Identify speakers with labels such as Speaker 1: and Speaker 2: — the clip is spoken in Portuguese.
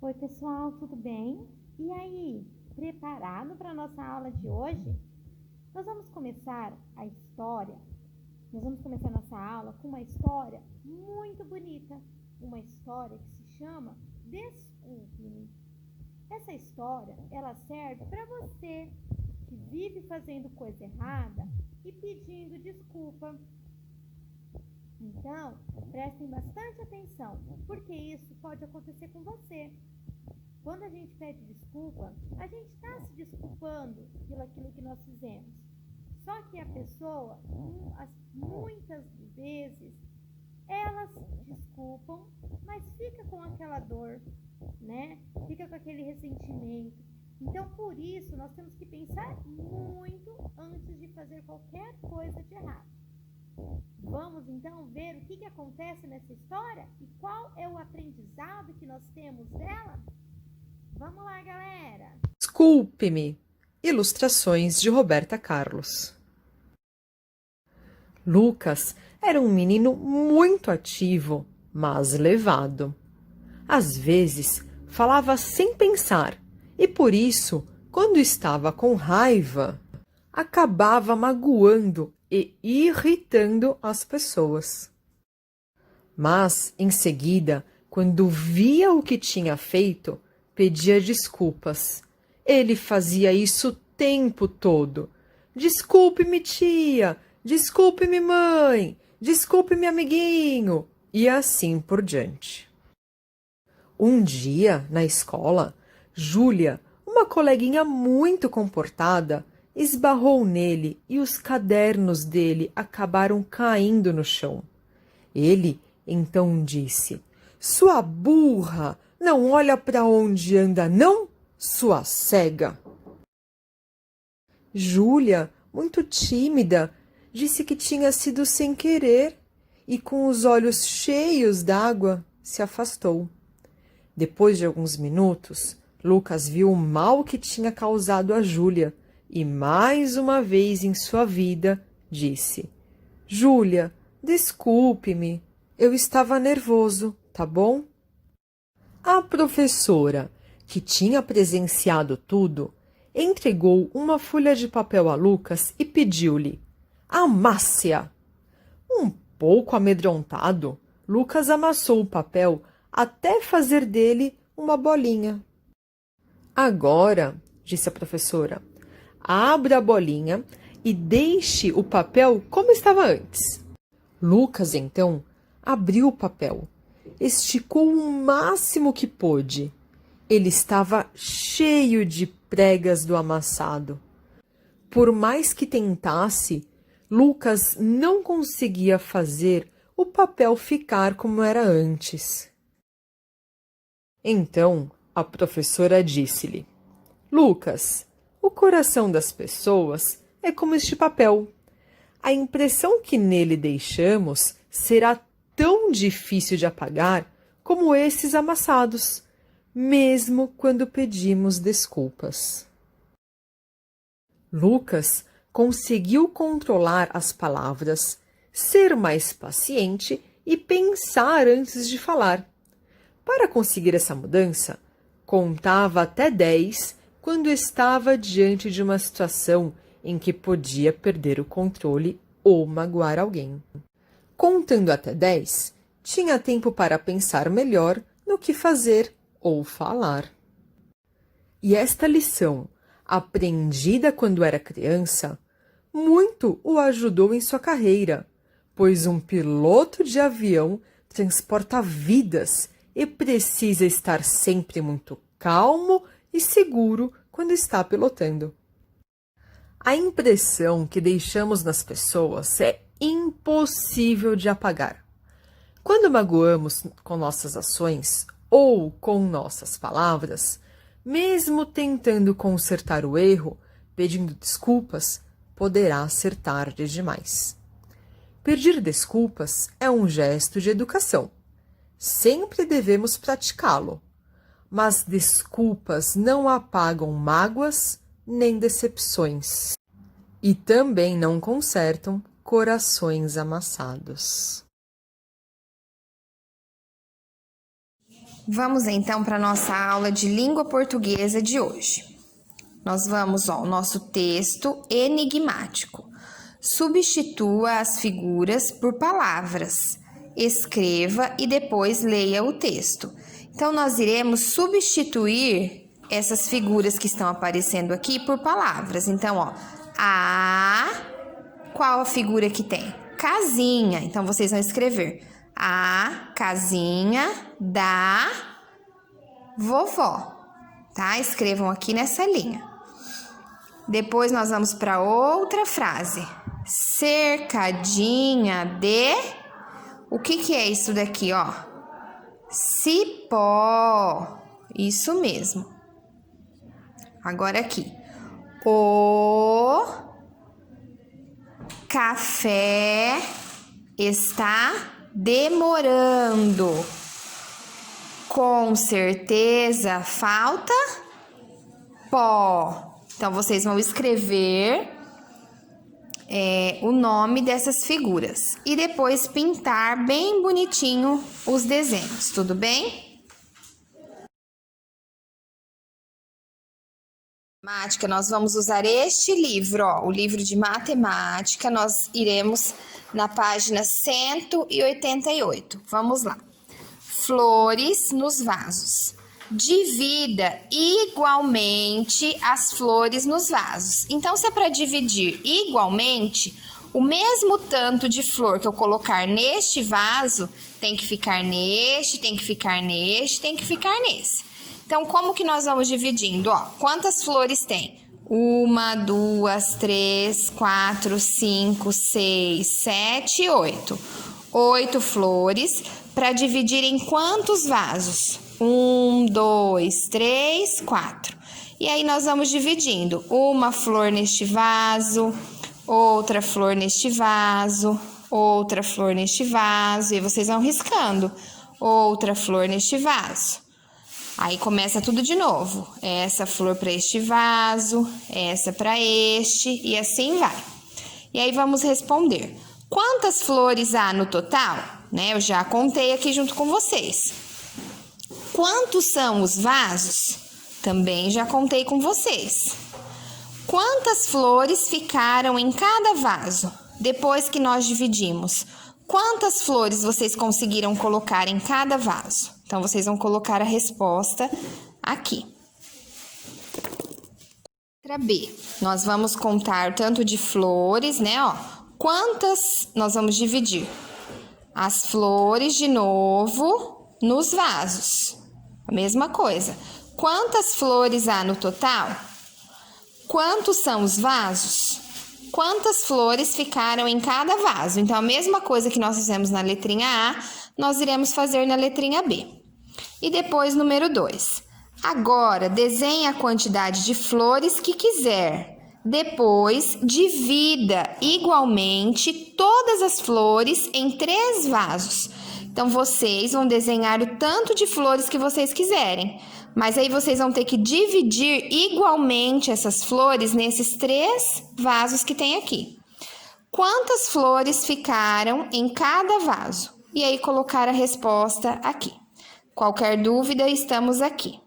Speaker 1: Oi, pessoal, tudo bem? E aí, preparado para a nossa aula de hoje? Nós vamos começar a história, nós vamos começar nossa aula com uma história muito bonita, uma história que se chama Desculpe-me. Essa história, ela serve para você que vive fazendo coisa errada e pedindo desculpa. Então, prestem bastante atenção, porque isso pode acontecer com você. Quando a gente pede desculpa, a gente está se desculpando pelo aquilo que nós fizemos. Só que a pessoa, muitas vezes, elas desculpam, mas fica com aquela dor, né? Fica com aquele ressentimento. Então, por isso, nós temos que pensar muito antes de fazer qualquer coisa de errado. Vamos então ver o que acontece nessa história e qual é o aprendizado que nós temos dela? Vamos lá, galera!
Speaker 2: Desculpe-me. Ilustrações de Roberta Carlos. Lucas era um menino muito ativo, mas levado. Às vezes, falava sem pensar e, por isso, quando estava com raiva, acabava magoando e irritando as pessoas. Mas, em seguida, quando via o que tinha feito, pedia desculpas. Ele fazia isso o tempo todo. Desculpe-me, tia. Desculpe-me, mãe. Desculpe-me, amiguinho. E assim por diante. Um dia, na escola, Júlia, uma coleguinha muito comportada, esbarrou nele e os cadernos dele acabaram caindo no chão. Ele então disse: "Sua burra, não olha para onde anda, não? Sua cega!" Júlia, muito tímida, disse que tinha sido sem querer e, com os olhos cheios d'água, se afastou. Depois de alguns minutos, Lucas viu o mal que tinha causado a Júlia e, mais uma vez em sua vida, disse: "Júlia, desculpe-me, eu estava nervoso, tá bom?" A professora, que tinha presenciado tudo, entregou uma folha de papel a Lucas e pediu-lhe: "Amasse-a." Um pouco amedrontado, Lucas amassou o papel até fazer dele uma bolinha. "Agora", disse a professora, "abra a bolinha e deixe o papel como estava antes." Lucas, então, abriu o papel, esticou o máximo que pôde. Ele estava cheio de pregas do amassado. Por mais que tentasse, Lucas não conseguia fazer o papel ficar como era antes. Então, a professora disse-lhe: "Lucas, o coração das pessoas é como este papel. A impressão que nele deixamos será tão difícil de apagar como esses amassados, mesmo quando pedimos desculpas." Lucas conseguiu controlar as palavras, ser mais paciente e pensar antes de falar. Para conseguir essa mudança, contava até 10 quando estava diante de uma situação em que podia perder o controle ou magoar alguém. Contando até 10, tinha tempo para pensar melhor no que fazer ou falar. E esta lição, aprendida quando era criança, muito o ajudou em sua carreira, pois um piloto de avião transporta vidas e precisa estar sempre muito calmo e seguro quando está pilotando. A impressão que deixamos nas pessoas é impossível de apagar. Quando magoamos com nossas ações ou com nossas palavras, mesmo tentando consertar o erro, pedindo desculpas, poderá ser tarde demais. Pedir desculpas é um gesto de educação. Sempre devemos praticá-lo, mas desculpas não apagam mágoas nem decepções e também não consertam corações amassados.
Speaker 3: Vamos então para a nossa aula de língua portuguesa de hoje. Nós vamos ao nosso texto enigmático. Substitua as figuras por palavras. Escreva e depois leia o texto. Então, nós iremos substituir essas figuras que estão aparecendo aqui por palavras. Então, ó, qual a figura que tem? Casinha. Então, vocês vão escrever a casinha da vovó, tá? Escrevam aqui nessa linha. Depois, nós vamos para outra frase. Cercadinha de... O que é isso daqui, ó? Cipó. Isso mesmo. Agora aqui. O café está demorando. Com certeza falta pó. Então, vocês vão escrever o nome dessas figuras e depois pintar bem bonitinho os desenhos, tudo bem? Matemática, nós vamos usar este livro, ó, o livro de matemática. Nós iremos na página 188. Vamos lá. Flores nos vasos. Divida igualmente as flores nos vasos. Então, se é para dividir igualmente, o mesmo tanto de flor que eu colocar neste vaso, tem que ficar neste, tem que ficar neste, tem que ficar nesse. Então, como que nós vamos dividindo? Ó, quantas flores tem? 1, 2, 3, 4, 5, 6, 7, 8. 8 flores para dividir em quantos vasos? 1, 2, 3, 4. E aí, nós vamos dividindo. Uma flor neste vaso, outra flor neste vaso, outra flor neste vaso. E vocês vão riscando. Outra flor neste vaso. Aí, começa tudo de novo. Essa flor para este vaso, essa para este, e assim vai. E aí, vamos responder. Quantas flores há no total? Né? Eu já contei aqui junto com vocês. Quantos são os vasos? Também já contei com vocês. Quantas flores ficaram em cada vaso depois que nós dividimos? Quantas flores vocês conseguiram colocar em cada vaso? Então, vocês vão colocar a resposta aqui. Letra B. Nós vamos contar tanto de flores, né? Ó, quantas nós vamos dividir? As flores de novo nos vasos. A mesma coisa. Quantas flores há no total? Quantos são os vasos? Quantas flores ficaram em cada vaso? Então, a mesma coisa que nós fizemos na letrinha A, nós iremos fazer na letrinha B. E depois, número 2. Agora, desenhe a quantidade de flores que quiser. Depois, divida igualmente todas as flores em 3 vasos. Então, vocês vão desenhar o tanto de flores que vocês quiserem. Mas aí, vocês vão ter que dividir igualmente essas flores nesses 3 vasos que tem aqui. Quantas flores ficaram em cada vaso? E aí, colocar a resposta aqui. Qualquer dúvida, estamos aqui.